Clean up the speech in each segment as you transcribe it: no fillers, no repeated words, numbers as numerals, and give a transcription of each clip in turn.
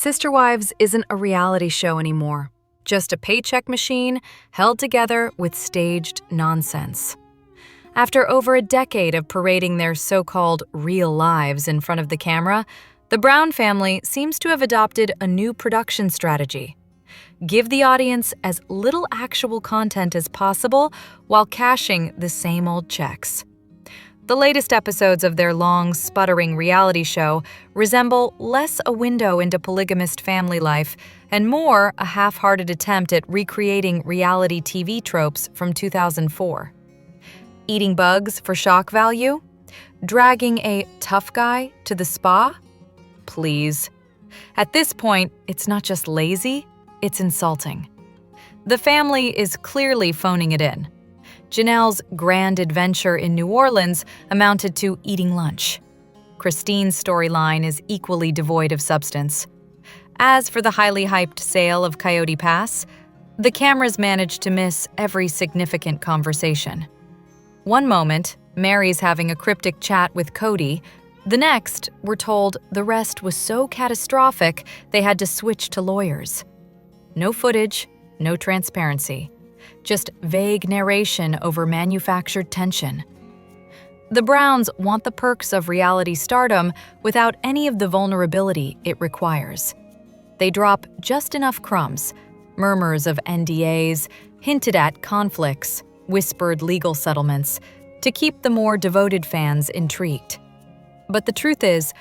Sister Wives isn't a reality show anymore, just a paycheck machine held together with staged nonsense. After over a decade of parading their so-called real lives in front of the camera, the Brown family seems to have adopted a new production strategy. Give the audience as little actual content as possible while cashing the same old checks. The latest episodes of their long, sputtering reality show resemble less a window into polygamist family life and more a half-hearted attempt at recreating reality TV tropes from 2004. Eating bugs for shock value? Dragging a tough guy to the spa? Please. At this point, it's not just lazy, it's insulting. The family is clearly phoning it in. Janelle's grand adventure in New Orleans amounted to eating lunch. Christine's storyline is equally devoid of substance. As for the highly hyped sale of Coyote Pass, the cameras managed to miss every significant conversation. One moment, Mary's having a cryptic chat with Cody. The next, we're told the rest was so catastrophic they had to switch to lawyers. No footage, no transparency. Just vague narration over manufactured tension. The Browns want the perks of reality stardom without any of the vulnerability it requires. They drop just enough crumbs, murmurs of NDAs, hinted at conflicts, whispered legal settlements, to keep the more devoted fans intrigued. But the truth is,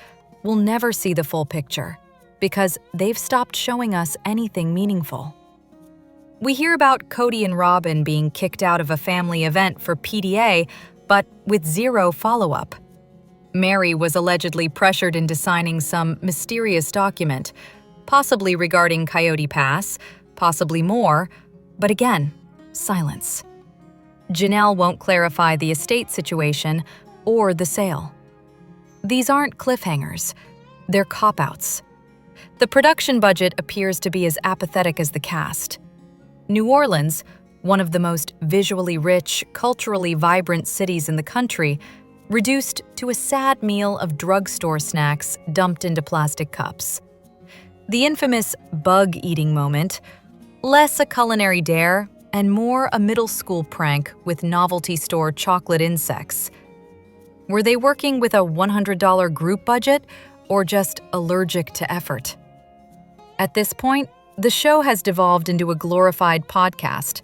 we'll never see the full picture, because they've stopped showing us anything meaningful. We hear about Cody and Robyn being kicked out of a family event for PDA, but with zero follow-up. Mary was allegedly pressured into signing some mysterious document, possibly regarding Coyote Pass, possibly more, but again, silence. Janelle won't clarify the estate situation or the sale. These aren't cliffhangers, they're cop-outs. The production budget appears to be as apathetic as the cast. New Orleans, one of the most visually rich, culturally vibrant cities in the country, reduced to a sad meal of drugstore snacks dumped into plastic cups. The infamous bug-eating moment, less a culinary dare and more a middle school prank with novelty store chocolate insects. Were they working with a $100 group budget or just allergic to effort? At this point, the show has devolved into a glorified podcast,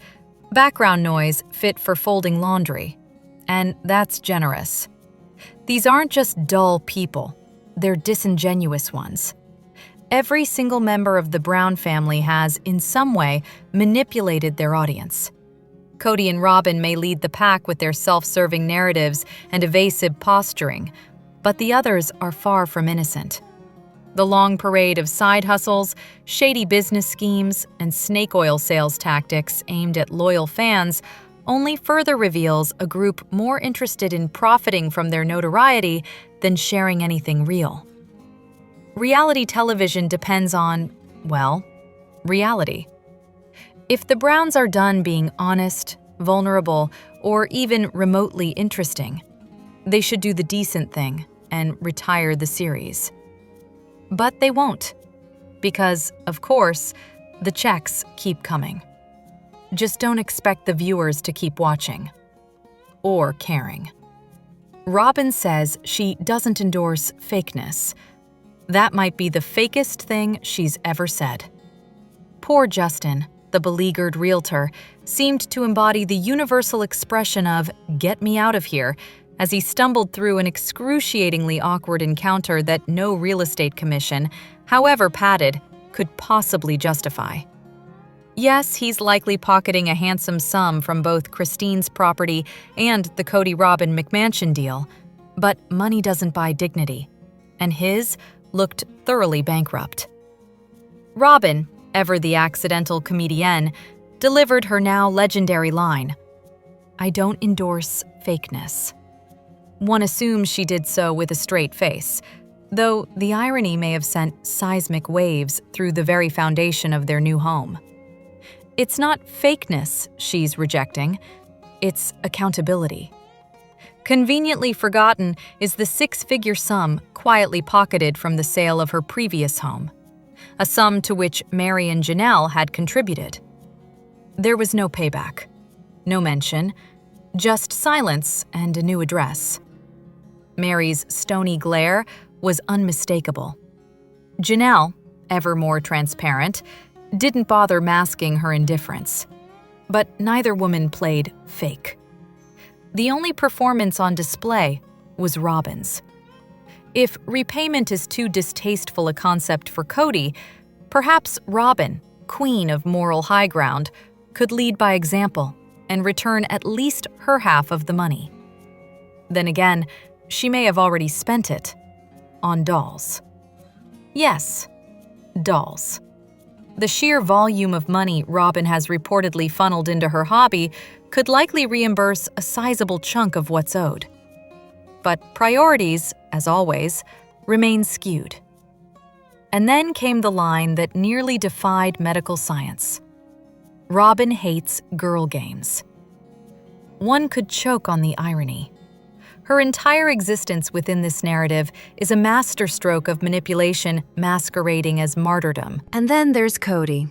background noise fit for folding laundry. And that's generous. These aren't just dull people, they're disingenuous ones. Every single member of the Brown family has, in some way, manipulated their audience. Cody and Robyn may lead the pack with their self-serving narratives and evasive posturing, but the others are far from innocent. The long parade of side hustles, shady business schemes, and snake oil sales tactics aimed at loyal fans only further reveals a group more interested in profiting from their notoriety than sharing anything real. Reality television depends on, well, reality. If the Browns are done being honest, vulnerable, or even remotely interesting, they should do the decent thing and retire the series. But they won't, because, of course, the checks keep coming. Just don't expect the viewers to keep watching or caring. Robyn says she doesn't endorse fakeness. That might be the fakest thing she's ever said. Poor Justin, the beleaguered realtor, seemed to embody the universal expression of "get me out of here" as he stumbled through an excruciatingly awkward encounter that no real estate commission, however padded, could possibly justify. Yes, he's likely pocketing a handsome sum from both Christine's property and the Cody-Robyn McMansion deal, but money doesn't buy dignity, and his looked thoroughly bankrupt. Robyn, ever the accidental comedienne, delivered her now legendary line, "I don't endorse fakeness." One assumes she did so with a straight face, though the irony may have sent seismic waves through the very foundation of their new home. It's not fakeness she's rejecting, it's accountability. Conveniently forgotten is the six-figure sum quietly pocketed from the sale of her previous home. a sum to which Mary and Janelle had contributed. There was no payback, no mention, just silence and a new address. Mary's stony glare was unmistakable. Janelle, ever more transparent, didn't bother masking her indifference. But neither woman played fake. The only performance on display was Robyn's. If repayment is too distasteful a concept for Cody, perhaps Robyn, queen of moral high ground, could lead by example and return at least her half of the money. Then again, she may have already spent it on dolls. Yes, dolls. The sheer volume of money Robyn has reportedly funneled into her hobby could likely reimburse a sizable chunk of what's owed. But priorities, as always, remain skewed. And then came the line that nearly defied medical science. Robyn hates girl games. One could choke on the irony. Her entire existence within this narrative is a masterstroke of manipulation masquerading as martyrdom. And then there's Cody.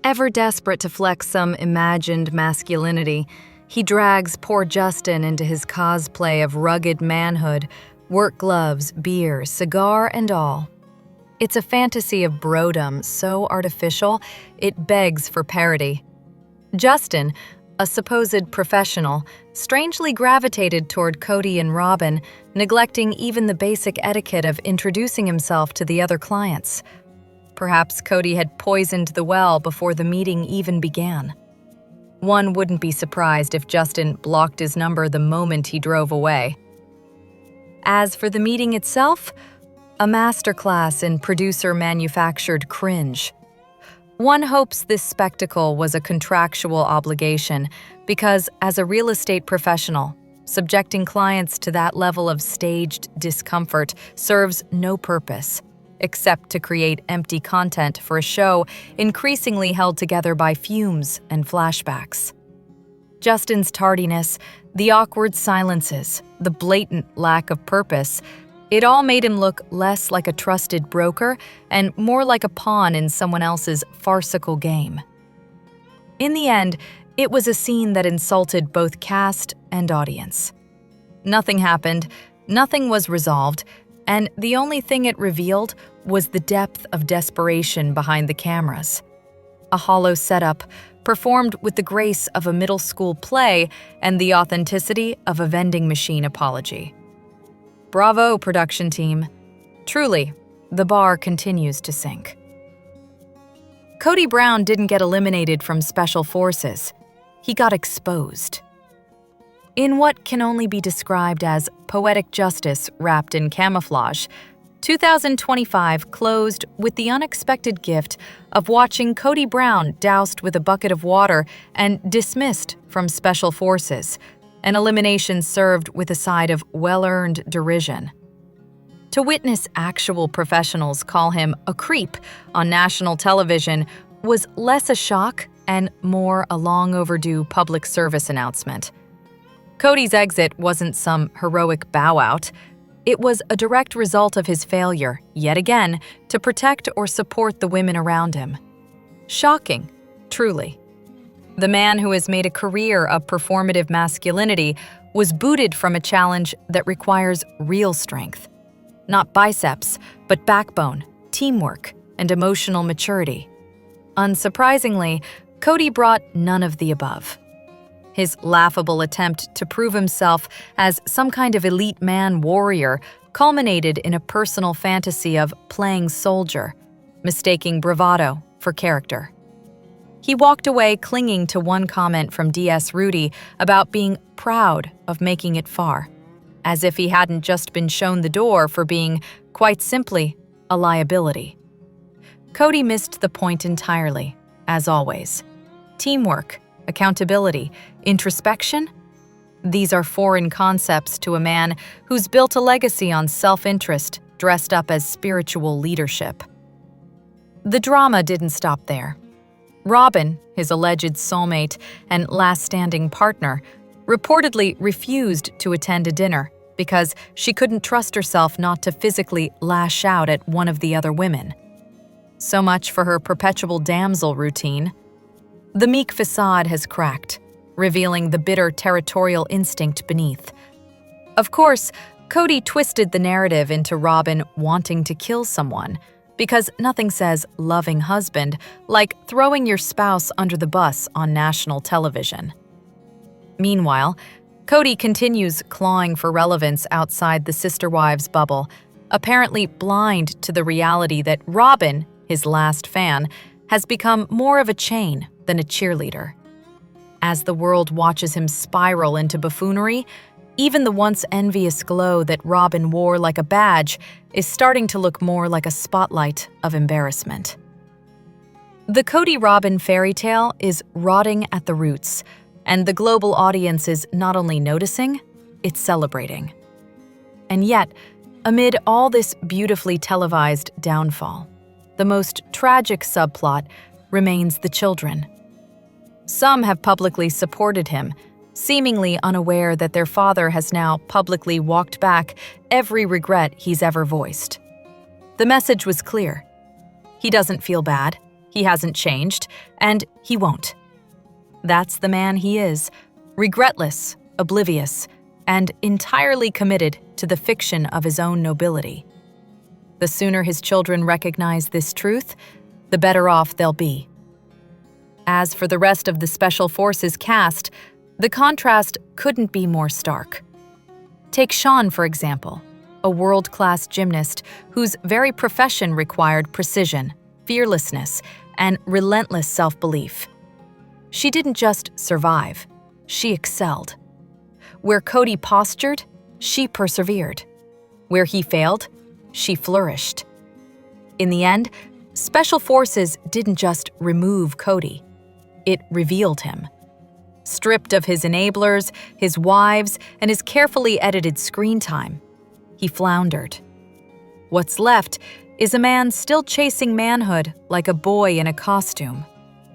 Ever desperate to flex some imagined masculinity, he drags poor Justin into his cosplay of rugged manhood, work gloves, beer, cigar, and all. It's a fantasy of brodom so artificial, it begs for parody. Justin, a supposed professional, strangely gravitated toward Cody and Robyn, neglecting even the basic etiquette of introducing himself to the other clients. Perhaps Cody had poisoned the well before the meeting even began. One wouldn't be surprised if Justin blocked his number the moment he drove away. As for the meeting itself, a masterclass in producer-manufactured cringe. One hopes this spectacle was a contractual obligation because, as a real estate professional, subjecting clients to that level of staged discomfort serves no purpose, except to create empty content for a show increasingly held together by fumes and flashbacks. Justin's tardiness, the awkward silences, the blatant lack of purpose, it all made him look less like a trusted broker and more like a pawn in someone else's farcical game. In the end, it was a scene that insulted both cast and audience. Nothing happened, nothing was resolved, and the only thing it revealed was the depth of desperation behind the cameras. A hollow setup, performed with the grace of a middle school play and the authenticity of a vending machine apology. Bravo, production team. Truly, the bar continues to sink. Cody Brown didn't get eliminated from Special Forces. He got exposed. In what can only be described as poetic justice wrapped in camouflage, 2025 closed with the unexpected gift of watching Cody Brown doused with a bucket of water and dismissed from Special Forces, an elimination served with a side of well-earned derision. To witness actual professionals call him a creep on national television was less a shock and more a long-overdue public service announcement. Cody's exit wasn't some heroic bow-out. It was a direct result of his failure, yet again, to protect or support the women around him. Shocking, truly. The man who has made a career of performative masculinity was booted from a challenge that requires real strength. Not biceps, but backbone, teamwork, and emotional maturity. Unsurprisingly, Cody brought none of the above. His laughable attempt to prove himself as some kind of elite man warrior culminated in a personal fantasy of playing soldier, mistaking bravado for character. He walked away clinging to one comment from D.S. Rudy about being proud of making it far, as if he hadn't just been shown the door for being, quite simply, a liability. Cody missed the point entirely, as always. Teamwork, accountability, introspection? These are foreign concepts to a man who's built a legacy on self-interest dressed up as spiritual leadership. The drama didn't stop there. Robyn, his alleged soulmate and last-standing partner, reportedly refused to attend a dinner because she couldn't trust herself not to physically lash out at one of the other women. So much for her perpetual damsel routine. The meek facade has cracked, revealing the bitter territorial instinct beneath. Of course, Cody twisted the narrative into Robyn wanting to kill someone, because nothing says loving husband like throwing your spouse under the bus on national television. Meanwhile, Cody continues clawing for relevance outside the sister wives bubble, apparently blind to the reality that Robyn, his last fan, has become more of a chain than a cheerleader. As the world watches him spiral into buffoonery, even the once envious glow that Robyn wore like a badge is starting to look more like a spotlight of embarrassment. The Cody Robyn fairy tale is rotting at the roots, and the global audience is not only noticing, it's celebrating. And yet, amid all this beautifully televised downfall, the most tragic subplot remains the children. Some have publicly supported him, seemingly unaware that their father has now publicly walked back every regret he's ever voiced. The message was clear. He doesn't feel bad, he hasn't changed, and he won't. That's the man he is, regretless, oblivious, and entirely committed to the fiction of his own nobility. The sooner his children recognize this truth, the better off they'll be. As for the rest of the Special Forces cast, the contrast couldn't be more stark. Take Sean, for example, a world-class gymnast whose very profession required precision, fearlessness, and relentless self-belief. She didn't just survive, she excelled. Where Cody postured, she persevered. Where he failed, she flourished. In the end, Special Forces didn't just remove Cody, it revealed him. Stripped of his enablers, his wives, and his carefully edited screen time, he floundered. What's left is a man still chasing manhood like a boy in a costume,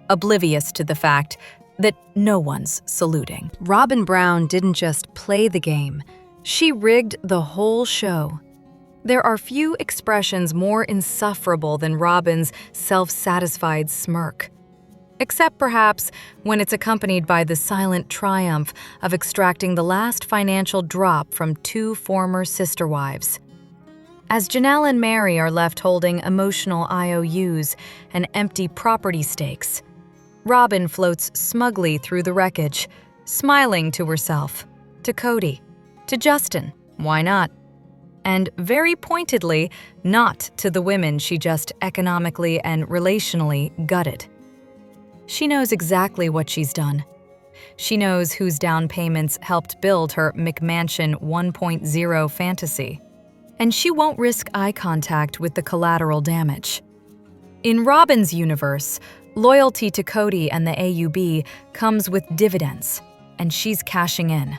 oblivious to the fact that no one's saluting. Robyn Brown didn't just play the game, she rigged the whole show. There are few expressions more insufferable than Robyn's self-satisfied smirk. Except perhaps when it's accompanied by the silent triumph of extracting the last financial drop from two former sister wives. As Janelle and Mary are left holding emotional IOUs and empty property stakes, Robyn floats smugly through the wreckage, smiling to herself, to Cody, to Justin, why not? And very pointedly, not to the women she just economically and relationally gutted. She knows exactly what she's done. She knows whose down payments helped build her McMansion 1.0 fantasy. And she won't risk eye contact with the collateral damage. In Robyn's universe, loyalty to Cody and the AUB comes with dividends, and she's cashing in.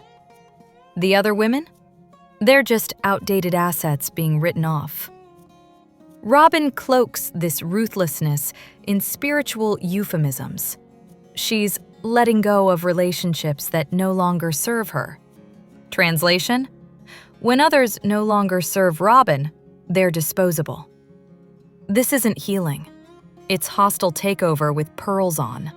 The other women? They're just outdated assets being written off. Robyn cloaks this ruthlessness in spiritual euphemisms. She's letting go of relationships that no longer serve her. Translation? When others no longer serve Robyn, they're disposable. This isn't healing. It's hostile takeover with pearls on.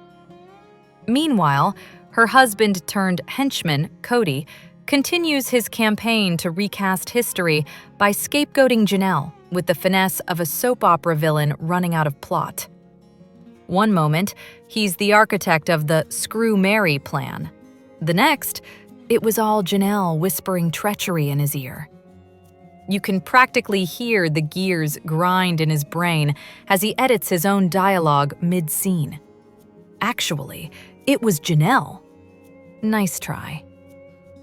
Meanwhile, her husband-turned-henchman, Cody, continues his campaign to recast history by scapegoating Janelle with the finesse of a soap opera villain running out of plot. One moment, he's the architect of the "Screw Mary" plan. The next, it was all Janelle whispering treachery in his ear. You can practically hear the gears grind in his brain as he edits his own dialogue mid-scene. Actually, it was Janelle. Nice try.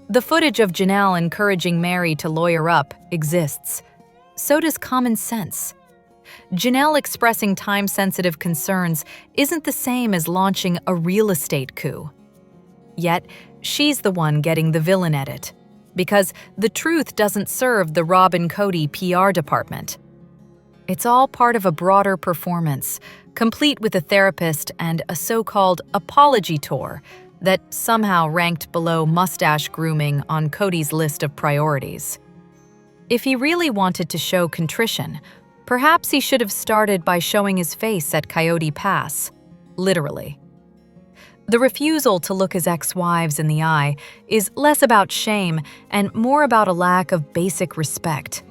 The footage of Janelle encouraging Mary to lawyer up exists. So does common sense. Janelle expressing time-sensitive concerns isn't the same as launching a real estate coup. Yet, she's the one getting the villain edit, because the truth doesn't serve the Robyn Cody PR department. It's all part of a broader performance, complete with a therapist and a so-called apology tour that somehow ranked below mustache grooming on Cody's list of priorities. If he really wanted to show contrition, Perhaps he should have started by showing his face at Coyote Pass, literally. The refusal to look his ex-wives in the eye is less about shame and more about a lack of basic respect.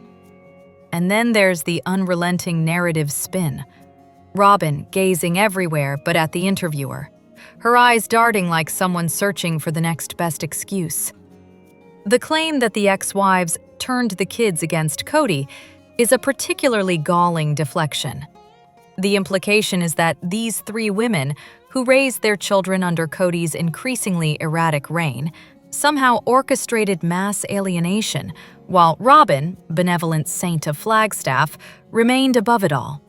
And then there's the unrelenting narrative spin. Robyn gazing everywhere but at the interviewer, her eyes darting like someone searching for the next best excuse. The claim that the ex-wives turned the kids against Cody is a particularly galling deflection. The implication is that these three women, who raised their children under Cody's increasingly erratic reign, somehow orchestrated mass alienation, while Robyn, benevolent saint of Flagstaff, remained above it all.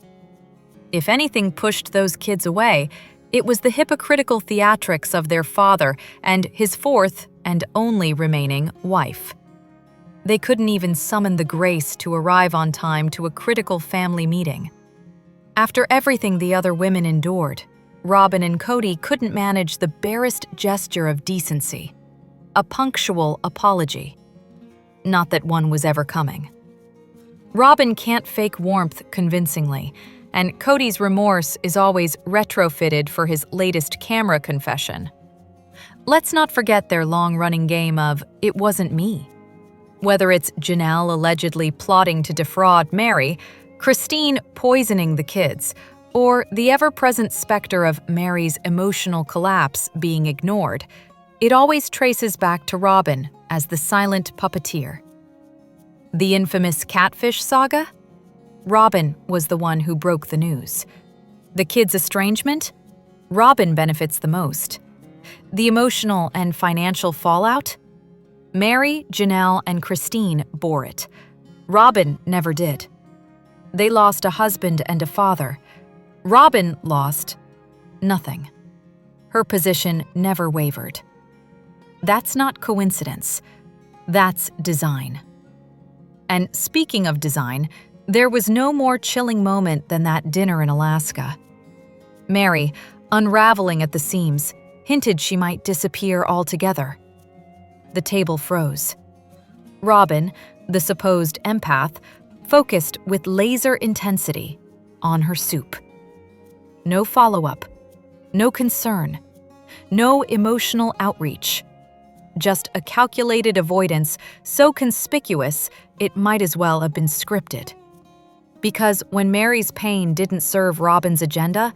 If anything pushed those kids away, it was the hypocritical theatrics of their father and his fourth and only remaining wife. They couldn't even summon the grace to arrive on time to a critical family meeting. After everything the other women endured, Robyn and Cody couldn't manage the barest gesture of decency, a punctual apology. Not that one was ever coming. Robyn can't fake warmth convincingly, and Cody's remorse is always retrofitted for his latest camera confession. Let's not forget their long-running game of "it wasn't me." Whether it's Janelle allegedly plotting to defraud Mary, Christine poisoning the kids, or the ever-present specter of Mary's emotional collapse being ignored, it always traces back to Robyn as the silent puppeteer. The infamous catfish saga? Robyn was the one who broke the news. The kids' estrangement? Robyn benefits the most. The emotional and financial fallout? Mary, Janelle, and Christine bore it. Robyn never did. They lost a husband and a father. Robyn lost nothing. Her position never wavered. That's not coincidence. That's design. And speaking of design, there was no more chilling moment than that dinner in Alaska. Mary, unraveling at the seams, hinted she might disappear altogether. The table froze. Robyn, the supposed empath, focused with laser intensity on her soup. No follow-up, no concern, no emotional outreach. Just a calculated avoidance so conspicuous it might as well have been scripted. Because when Mary's pain didn't serve Robyn's agenda,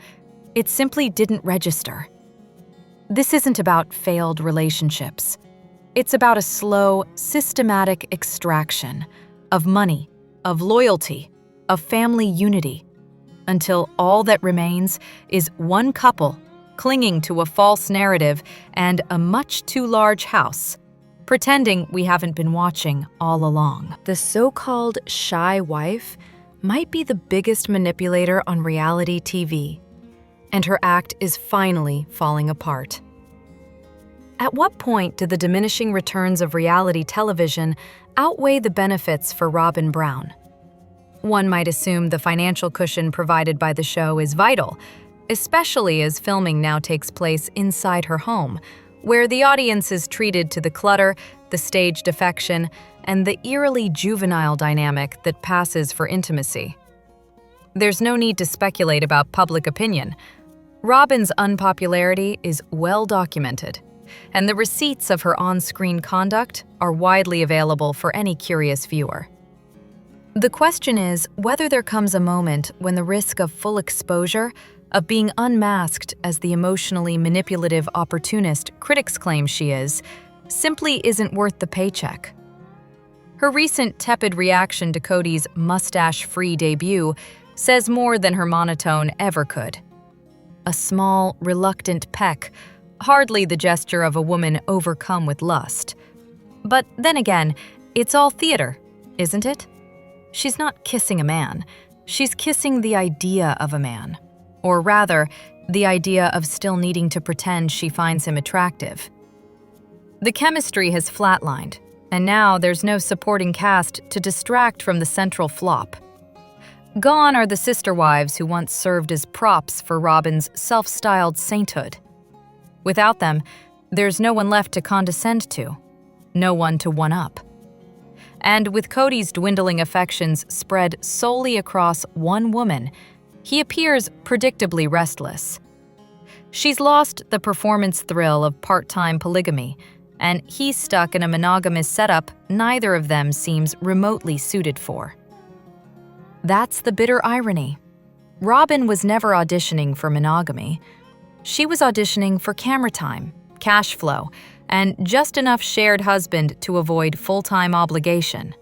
it simply didn't register. This isn't about failed relationships. It's about a slow, systematic extraction of money, of loyalty, of family unity, until all that remains is one couple clinging to a false narrative and a much too large house, pretending we haven't been watching all along. The so-called shy wife might be the biggest manipulator on reality TV, and her act is finally falling apart. At what point do the diminishing returns of reality television outweigh the benefits for Robyn Brown? One might assume the financial cushion provided by the show is vital, especially as filming now takes place inside her home, where the audience is treated to the clutter, the staged affection, and the eerily juvenile dynamic that passes for intimacy. There's no need to speculate about public opinion. Robyn's unpopularity is well documented, and the receipts of her on-screen conduct are widely available for any curious viewer. The question is whether there comes a moment when the risk of full exposure, of being unmasked as the emotionally manipulative opportunist critics claim she is, simply isn't worth the paycheck. Her recent tepid reaction to Cody's mustache-free debut says more than her monotone ever could. A small, reluctant peck, hardly the gesture of a woman overcome with lust. But then again, it's all theater, isn't it? She's not kissing a man, she's kissing the idea of a man. Or rather, the idea of still needing to pretend she finds him attractive. The chemistry has flatlined, and now there's no supporting cast to distract from the central flop. Gone are the sister wives who once served as props for Robyn's self-styled sainthood. Without them, there's no one left to condescend to, no one to one-up. And with Cody's dwindling affections spread solely across one woman, he appears predictably restless. She's lost the performance thrill of part-time polygamy, and he's stuck in a monogamous setup neither of them seems remotely suited for. That's the bitter irony. Robyn was never auditioning for monogamy. She was auditioning for camera time, cash flow, and just enough shared husband to avoid full-time obligation.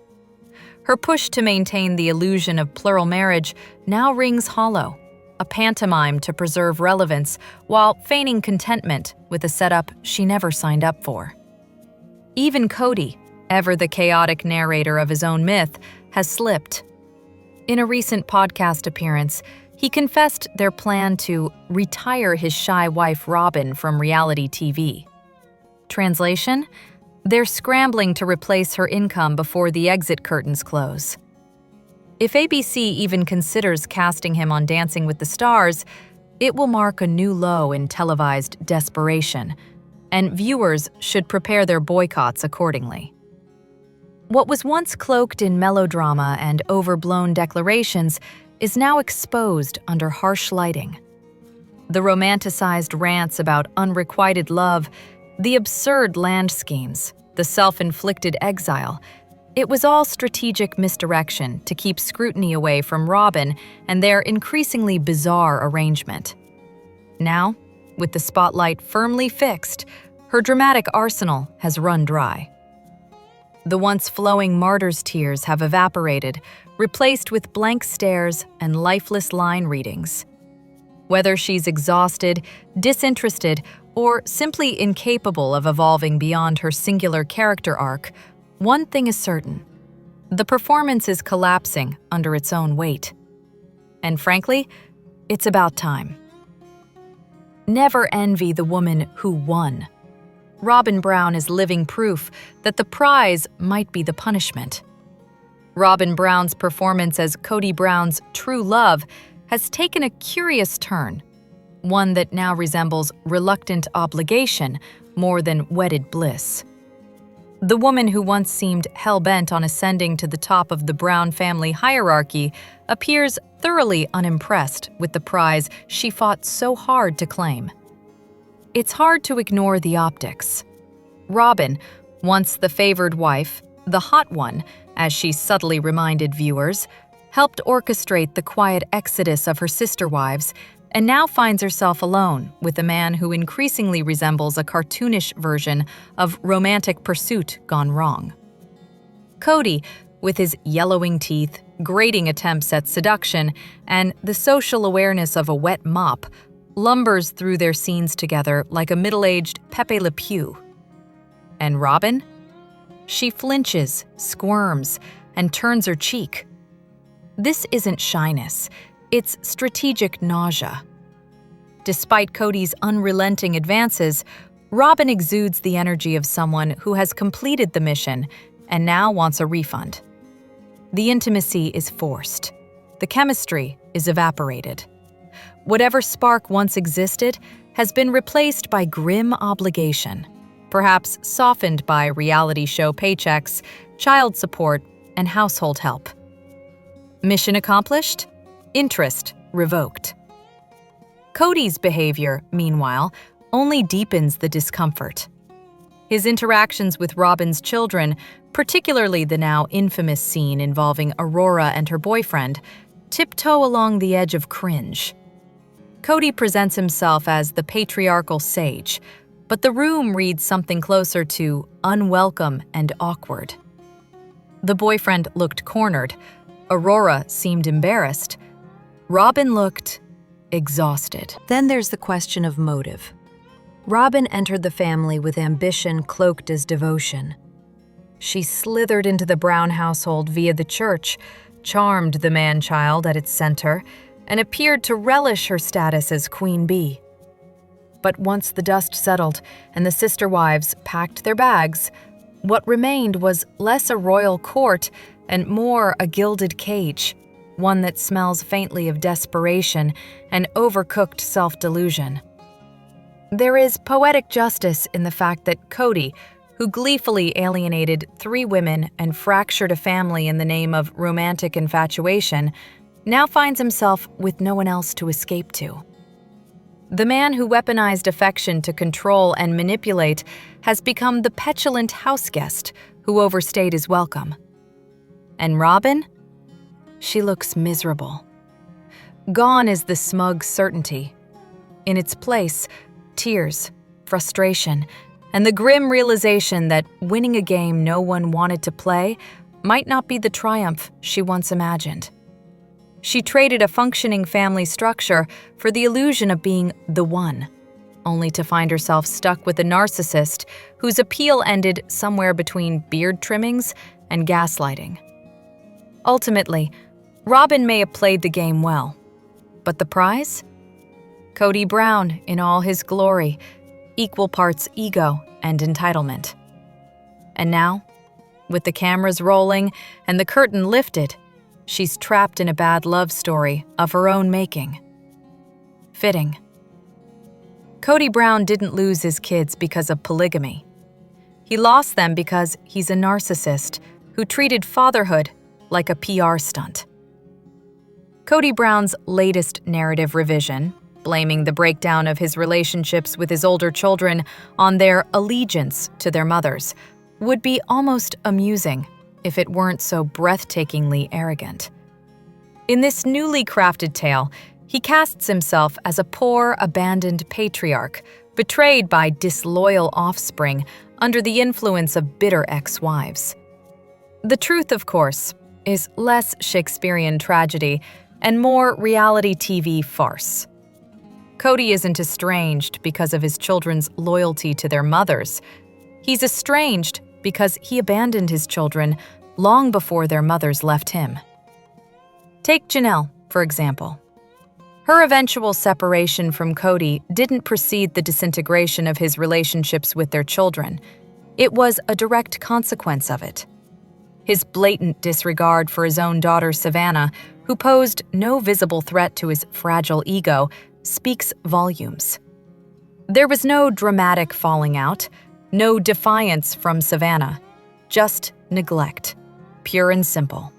Her push to maintain the illusion of plural marriage now rings hollow, a pantomime to preserve relevance while feigning contentment with a setup she never signed up for. Even Cody, ever the chaotic narrator of his own myth, has slipped. In a recent podcast appearance, he confessed their plan to retire his shy wife Robyn from reality TV. Translation? They're scrambling to replace her income before the exit curtains close. If ABC even considers casting him on Dancing with the Stars, it will mark a new low in televised desperation, and viewers should prepare their boycotts accordingly. What was once cloaked in melodrama and overblown declarations is now exposed under harsh lighting. The romanticized rants about unrequited love, the absurd land schemes, the self-inflicted exile, it was all strategic misdirection to keep scrutiny away from Robyn and their increasingly bizarre arrangement. Now, with the spotlight firmly fixed, her dramatic arsenal has run dry. The once flowing martyr's tears have evaporated, replaced with blank stares and lifeless line readings. Whether she's exhausted, disinterested, or simply incapable of evolving beyond her singular character arc, one thing is certain: the performance is collapsing under its own weight. And frankly, it's about time. Never envy the woman who won. Robyn Brown is living proof that the prize might be the punishment. Robyn Brown's performance as Cody Brown's true love has taken a curious turn, one that now resembles reluctant obligation more than wedded bliss. The woman who once seemed hell-bent on ascending to the top of the Brown family hierarchy appears thoroughly unimpressed with the prize she fought so hard to claim. It's hard to ignore the optics. Robyn, once the favored wife, the hot one, as she subtly reminded viewers, helped orchestrate the quiet exodus of her sister wives, and now finds herself alone with a man who increasingly resembles a cartoonish version of romantic pursuit gone wrong. Cody, with his yellowing teeth, grating attempts at seduction, and the social awareness of a wet mop, lumbers through their scenes together like a middle-aged Pepe Le Pew. And Robyn? She flinches, squirms, and turns her cheek. This isn't shyness, it's strategic nausea. Despite Cody's unrelenting advances, Robyn exudes the energy of someone who has completed the mission and now wants a refund. The intimacy is forced. The chemistry is evaporated. Whatever spark once existed has been replaced by grim obligation, perhaps softened by reality show paychecks, child support, and household help. Mission accomplished? Interest revoked. Cody's behavior, meanwhile, only deepens the discomfort. His interactions with Robyn's children, particularly the now infamous scene involving Aurora and her boyfriend, tiptoe along the edge of cringe. Cody presents himself as the patriarchal sage, but the room reads something closer to unwelcome and awkward. The boyfriend looked cornered. Aurora seemed embarrassed. Robyn looked exhausted. Then there's the question of motive. Robyn entered the family with ambition cloaked as devotion. She slithered into the Brown household via the church, charmed the man-child at its center, and appeared to relish her status as Queen Bee. But once the dust settled and the sister wives packed their bags, what remained was less a royal court and more a gilded cage, one that smells faintly of desperation and overcooked self-delusion. There is poetic justice in the fact that Cody, who gleefully alienated 3 women and fractured a family in the name of romantic infatuation, now finds himself with no one else to escape to. The man who weaponized affection to control and manipulate has become the petulant houseguest who overstayed his welcome. And Robyn? She looks miserable. Gone is the smug certainty. In its place, tears, frustration, and the grim realization that winning a game no one wanted to play might not be the triumph she once imagined. She traded a functioning family structure for the illusion of being the one, only to find herself stuck with a narcissist whose appeal ended somewhere between beard trimmings and gaslighting. Ultimately, Robyn may have played the game well, but the prize? Kody Brown in all his glory, equal parts ego and entitlement. And now, with the cameras rolling and the curtain lifted, she's trapped in a bad love story of her own making. Fitting. Kody Brown didn't lose his kids because of polygamy. He lost them because he's a narcissist who treated fatherhood like a PR stunt. Kody Brown's latest narrative revision, blaming the breakdown of his relationships with his older children on their allegiance to their mothers, would be almost amusing if it weren't so breathtakingly arrogant. In this newly crafted tale, he casts himself as a poor, abandoned patriarch, betrayed by disloyal offspring under the influence of bitter ex-wives. The truth, of course, is less Shakespearean tragedy and more reality TV farce. Kody isn't estranged because of his children's loyalty to their mothers. He's estranged because he abandoned his children long before their mothers left him. Take Janelle, for example. Her eventual separation from Kody didn't precede the disintegration of his relationships with their children. It was a direct consequence of it. His blatant disregard for his own daughter Savannah, who posed no visible threat to his fragile ego, speaks volumes. There was no dramatic falling out, no defiance from Savannah, just neglect, pure and simple.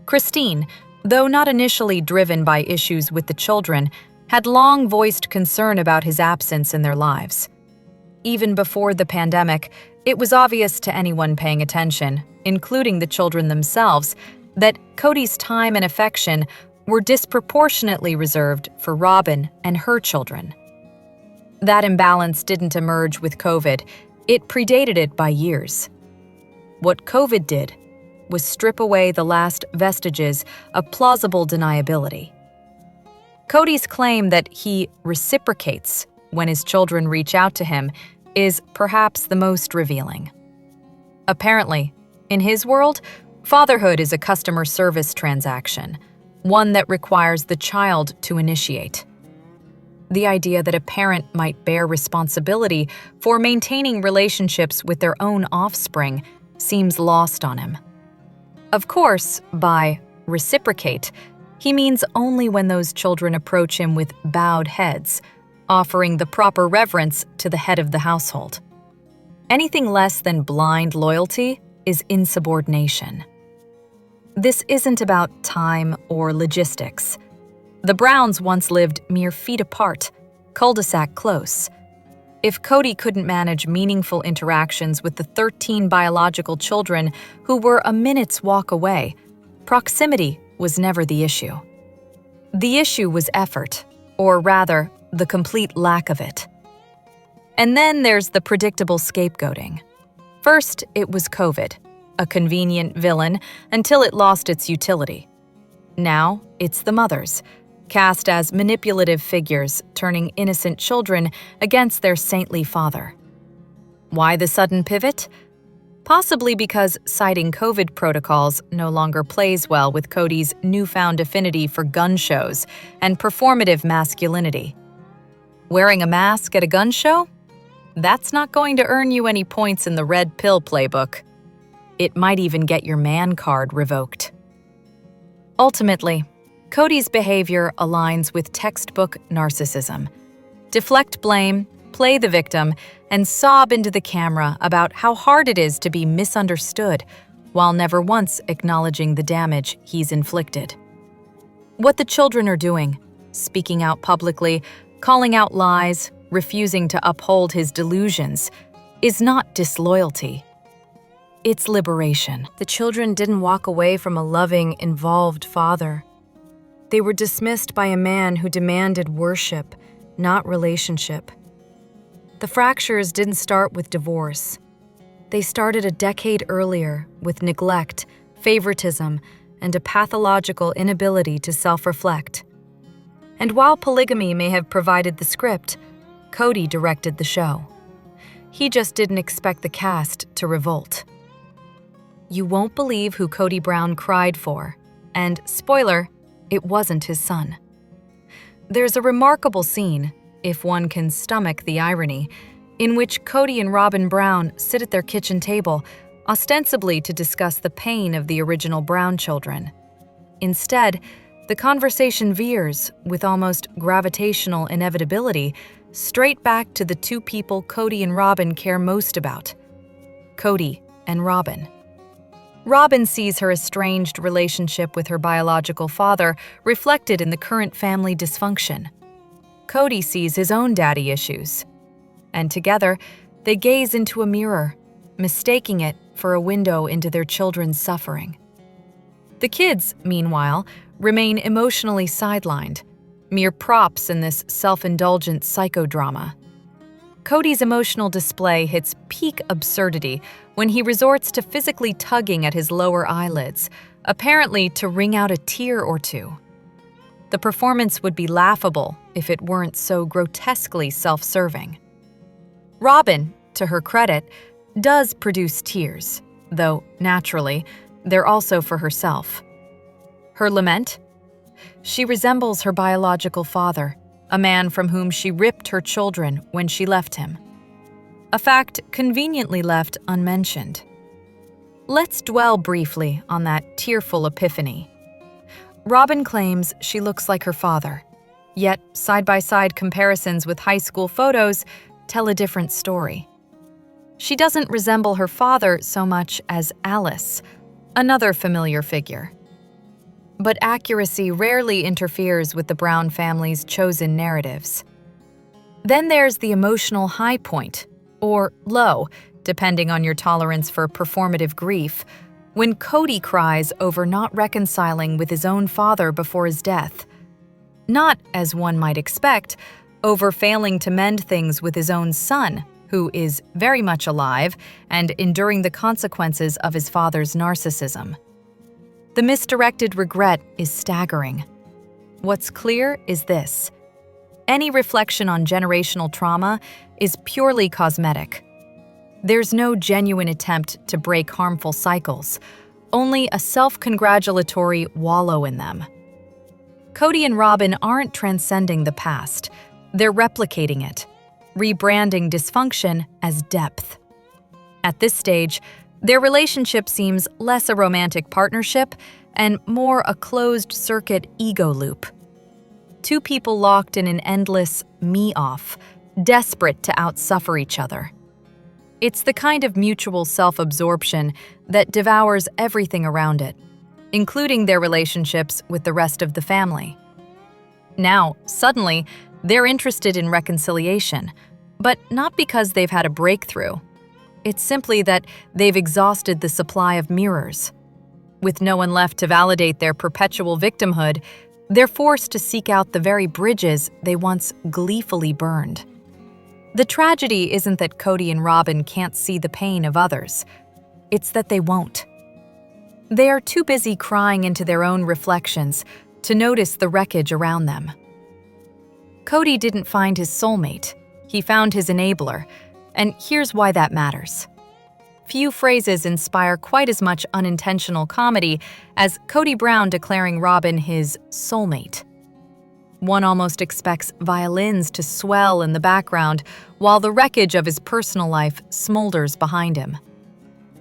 Christine, though not initially driven by issues with the children, had long voiced concern about his absence in their lives. Even before the pandemic, it was obvious to anyone paying attention, including the children themselves, that Kody's time and affection were disproportionately reserved for Robyn and her children. That imbalance didn't emerge with COVID, it predated it by years. What COVID did was strip away the last vestiges of plausible deniability. Kody's claim that he reciprocates when his children reach out to him is perhaps the most revealing. Apparently, in his world, fatherhood is a customer service transaction, one that requires the child to initiate. The idea that a parent might bear responsibility for maintaining relationships with their own offspring seems lost on him. Of course, by reciprocate, he means only when those children approach him with bowed heads, offering the proper reverence to the head of the household. Anything less than blind loyalty is insubordination. This isn't about time or logistics. The Browns once lived mere feet apart, cul-de-sac close. If Kody couldn't manage meaningful interactions with the 13 biological children who were a minute's walk away, proximity was never the issue. The issue was effort, or rather, the complete lack of it. And then there's the predictable scapegoating. First, it was COVID, a convenient villain until it lost its utility. Now, it's the mothers, cast as manipulative figures turning innocent children against their saintly father. Why the sudden pivot? Possibly because citing COVID protocols no longer plays well with Kody's newfound affinity for gun shows and performative masculinity. Wearing a mask at a gun show? That's not going to earn you any points in the red pill playbook. It might even get your man card revoked. Ultimately, Kody's behavior aligns with textbook narcissism. Deflect blame, play the victim, and sob into the camera about how hard it is to be misunderstood, while never once acknowledging the damage he's inflicted. What the children are doing, speaking out publicly, calling out lies, refusing to uphold his delusions, is not disloyalty. It's liberation. The children didn't walk away from a loving, involved father. They were dismissed by a man who demanded worship, not relationship. The fractures didn't start with divorce. They started a decade earlier with neglect, favoritism, and a pathological inability to self-reflect. And while polygamy may have provided the script, Cody directed the show. He just didn't expect the cast to revolt. You won't believe who Cody Brown cried for, and spoiler, it wasn't his son. There's a remarkable scene, if one can stomach the irony, in which Cody and Robyn Brown sit at their kitchen table, ostensibly to discuss the pain of the original Brown children. Instead, the conversation veers, with almost gravitational inevitability, straight back to the two people Cody and Robyn care most about: Cody and Robyn. Robyn sees her estranged relationship with her biological father reflected in the current family dysfunction. Cody sees his own daddy issues. And together, they gaze into a mirror, mistaking it for a window into their children's suffering. The kids, meanwhile, remain emotionally sidelined, mere props in this self-indulgent psychodrama. Cody's emotional display hits peak absurdity when he resorts to physically tugging at his lower eyelids, apparently to wring out a tear or two. The performance would be laughable if it weren't so grotesquely self-serving. Robyn, to her credit, does produce tears, though, naturally, they're also for herself. Her lament? She resembles her biological father, a man from whom she ripped her children when she left him. A fact conveniently left unmentioned. Let's dwell briefly on that tearful epiphany. Robyn claims she looks like her father, yet side-by-side comparisons with high school photos tell a different story. She doesn't resemble her father so much as Alice, another familiar figure. But accuracy rarely interferes with the Brown family's chosen narratives. Then there's the emotional high point, or low, depending on your tolerance for performative grief, when Cody cries over not reconciling with his own father before his death. Not, as one might expect, over failing to mend things with his own son, who is very much alive and enduring the consequences of his father's narcissism. The misdirected regret is staggering. What's clear is this: any reflection on generational trauma is purely cosmetic. There's no genuine attempt to break harmful cycles, only a self-congratulatory wallow in them. Cody and Robyn aren't transcending the past, they're replicating it, rebranding dysfunction as depth. At this stage, their relationship seems less a romantic partnership and more a closed-circuit ego loop. Two people locked in an endless me-off, desperate to outsuffer each other. It's the kind of mutual self-absorption that devours everything around it, including their relationships with the rest of the family. Now, suddenly, they're interested in reconciliation, but not because they've had a breakthrough. It's simply that they've exhausted the supply of mirrors. With no one left to validate their perpetual victimhood, they're forced to seek out the very bridges they once gleefully burned. The tragedy isn't that Cody and Robyn can't see the pain of others. It's that they won't. They are too busy crying into their own reflections to notice the wreckage around them. Cody didn't find his soulmate. He found his enabler, and here's why that matters. Few phrases inspire quite as much unintentional comedy as Cody Brown declaring Robyn his soulmate. One almost expects violins to swell in the background while the wreckage of his personal life smolders behind him.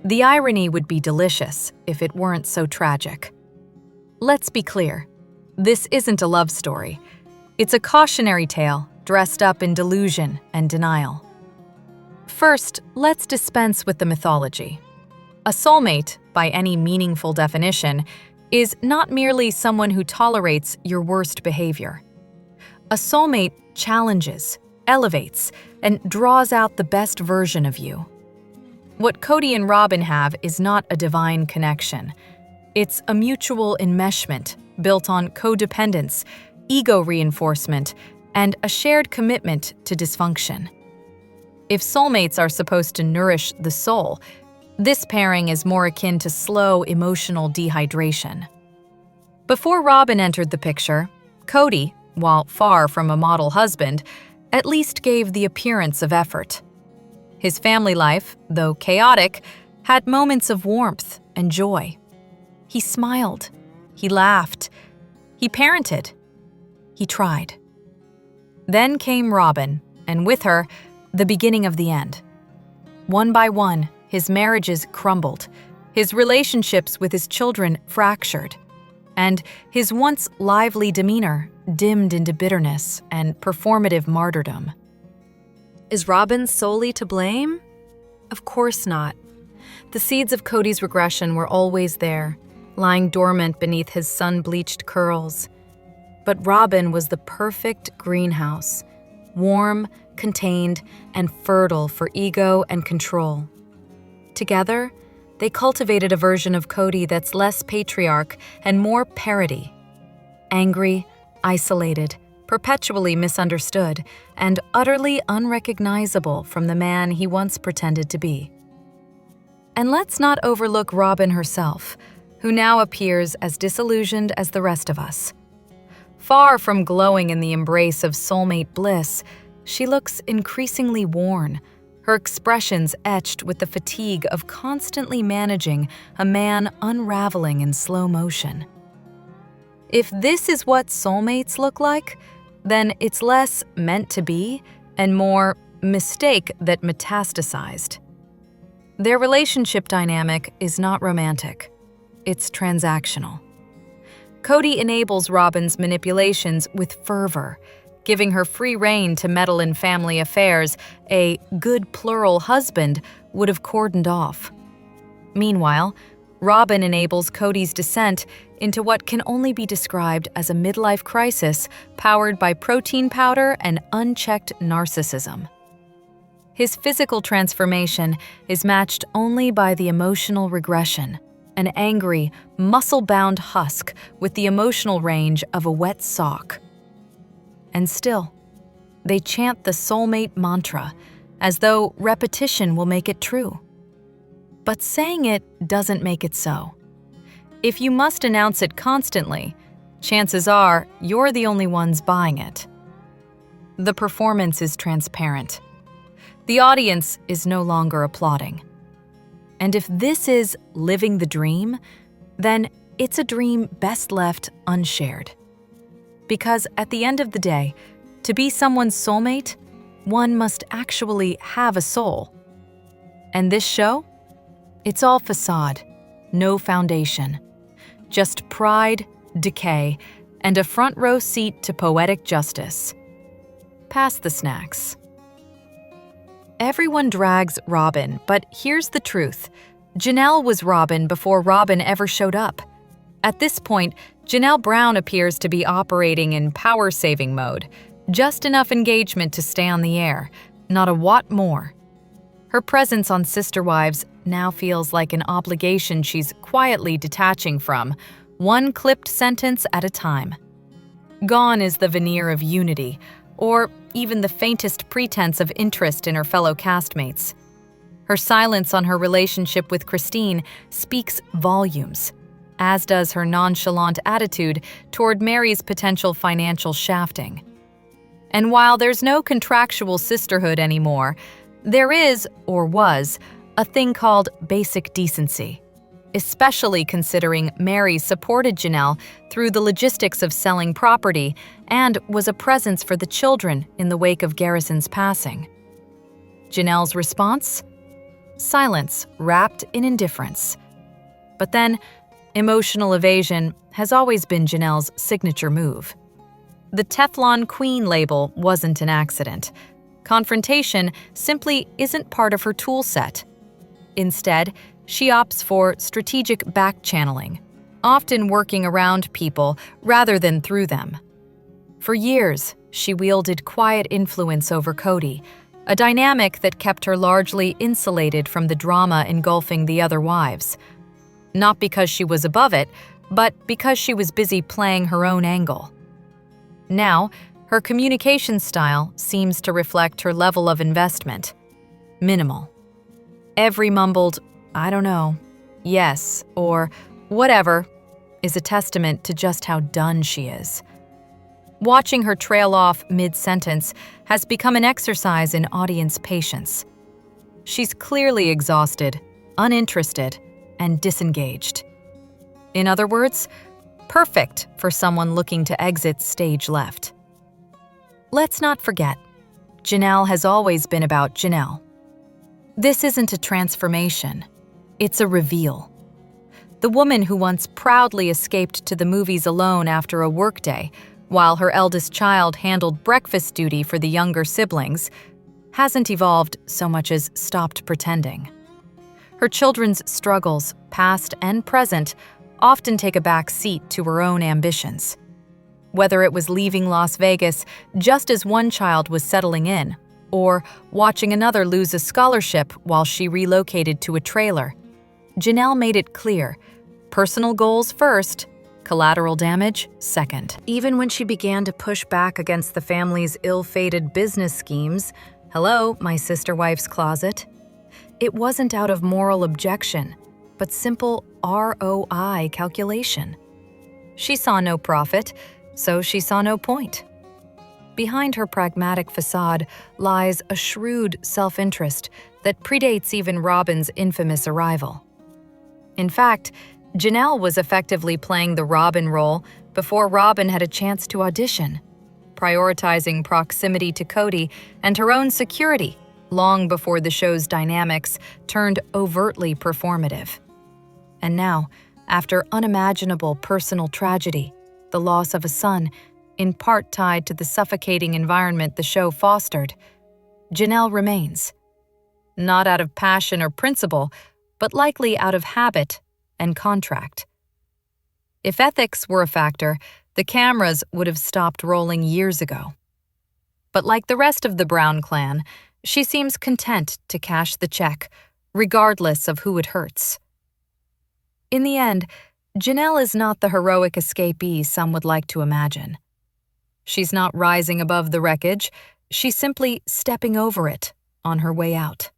The irony would be delicious if it weren't so tragic. Let's be clear, this isn't a love story. It's a cautionary tale dressed up in delusion and denial. First, let's dispense with the mythology. A soulmate, by any meaningful definition, is not merely someone who tolerates your worst behavior. A soulmate challenges, elevates, and draws out the best version of you. What Cody and Robyn have is not a divine connection. It's a mutual enmeshment built on codependence, ego reinforcement, and a shared commitment to dysfunction. If soulmates are supposed to nourish the soul, this pairing is more akin to slow emotional dehydration. Before Robyn entered the picture, Cody, while far from a model husband, at least gave the appearance of effort. His family life, though chaotic, had moments of warmth and joy. He smiled, he laughed, he parented, he tried. Then came Robyn, and with her, the beginning of the end. One by one, his marriages crumbled, his relationships with his children fractured, and his once lively demeanor dimmed into bitterness and performative martyrdom. Is Robyn solely to blame? Of course not. The seeds of Cody's regression were always there, lying dormant beneath his sun-bleached curls. But Robyn was the perfect greenhouse, warm, contained, and fertile for ego and control. Together, they cultivated a version of Cody that's less patriarch and more parody. Angry, isolated, perpetually misunderstood, and utterly unrecognizable from the man he once pretended to be. And let's not overlook Robyn herself, who now appears as disillusioned as the rest of us. Far from glowing in the embrace of soulmate bliss, she looks increasingly worn, her expressions etched with the fatigue of constantly managing a man unraveling in slow motion. If this is what soulmates look like, then it's less meant to be and more mistake that metastasized. Their relationship dynamic is not romantic. It's transactional. Cody enables Robyn's manipulations with fervor, giving her free rein to meddle in family affairs a good plural husband would have cordoned off. Meanwhile, Robyn enables Cody's descent into what can only be described as a midlife crisis powered by protein powder and unchecked narcissism. His physical transformation is matched only by the emotional regression, an angry, muscle-bound husk with the emotional range of a wet sock. And still, they chant the soulmate mantra as though repetition will make it true. But saying it doesn't make it so. If you must announce it constantly, chances are you're the only ones buying it. The performance is transparent. The audience is no longer applauding. And if this is living the dream, then it's a dream best left unshared. Because at the end of the day, to be someone's soulmate, one must actually have a soul. And this show? It's all facade, no foundation. Just pride, decay, and a front row seat to poetic justice. Pass the snacks. Everyone drags Robyn, but here's the truth. Janelle was Robyn before Robyn ever showed up. At this point, Janelle Brown appears to be operating in power-saving mode, just enough engagement to stay on the air, not a watt more. Her presence on Sister Wives now feels like an obligation she's quietly detaching from, one clipped sentence at a time. Gone is the veneer of unity, or even the faintest pretense of interest in her fellow castmates. Her silence on her relationship with Christine speaks volumes, as does her nonchalant attitude toward Mary's potential financial shafting. And while there's no contractual sisterhood anymore, there is, or was, a thing called basic decency, especially considering Mary supported Janelle through the logistics of selling property and was a presence for the children in the wake of Garrison's passing. Janelle's response? Silence wrapped in indifference. But then, emotional evasion has always been Janelle's signature move. The Teflon Queen label wasn't an accident. Confrontation simply isn't part of her toolset. Instead, she opts for strategic back-channeling, often working around people rather than through them. For years, she wielded quiet influence over Cody, a dynamic that kept her largely insulated from the drama engulfing the other wives. Not because she was above it, but because she was busy playing her own angle. Now, her communication style seems to reflect her level of investment. Minimal. Every mumbled, "I don't know," "yes," or "whatever," is a testament to just how done she is. Watching her trail off mid-sentence has become an exercise in audience patience. She's clearly exhausted, uninterested, and disengaged. In other words, perfect for someone looking to exit stage left. Let's not forget, Janelle has always been about Janelle. This isn't a transformation, it's a reveal. The woman who once proudly escaped to the movies alone after a workday, while her eldest child handled breakfast duty for the younger siblings, hasn't evolved so much as stopped pretending. Her children's struggles, past and present, often take a back seat to her own ambitions. Whether it was leaving Las Vegas just as one child was settling in, or watching another lose a scholarship while she relocated to a trailer, Janelle made it clear, personal goals first, collateral damage second. Even when she began to push back against the family's ill-fated business schemes, hello, my sister wife's closet, it wasn't out of moral objection, but simple ROI calculation. She saw no profit, so she saw no point. Behind her pragmatic facade lies a shrewd self-interest that predates even Robyn's infamous arrival. In fact, Janelle was effectively playing the Robyn role before Robyn had a chance to audition, prioritizing proximity to Cody and her own security long before the show's dynamics turned overtly performative. And now, after unimaginable personal tragedy, the loss of a son, in part tied to the suffocating environment the show fostered, Janelle remains. Not out of passion or principle, but likely out of habit and contract. If ethics were a factor, the cameras would have stopped rolling years ago. But like the rest of the Brown clan, she seems content to cash the check, regardless of who it hurts. In the end, Janelle is not the heroic escapee some would like to imagine. She's not rising above the wreckage, she's simply stepping over it on her way out.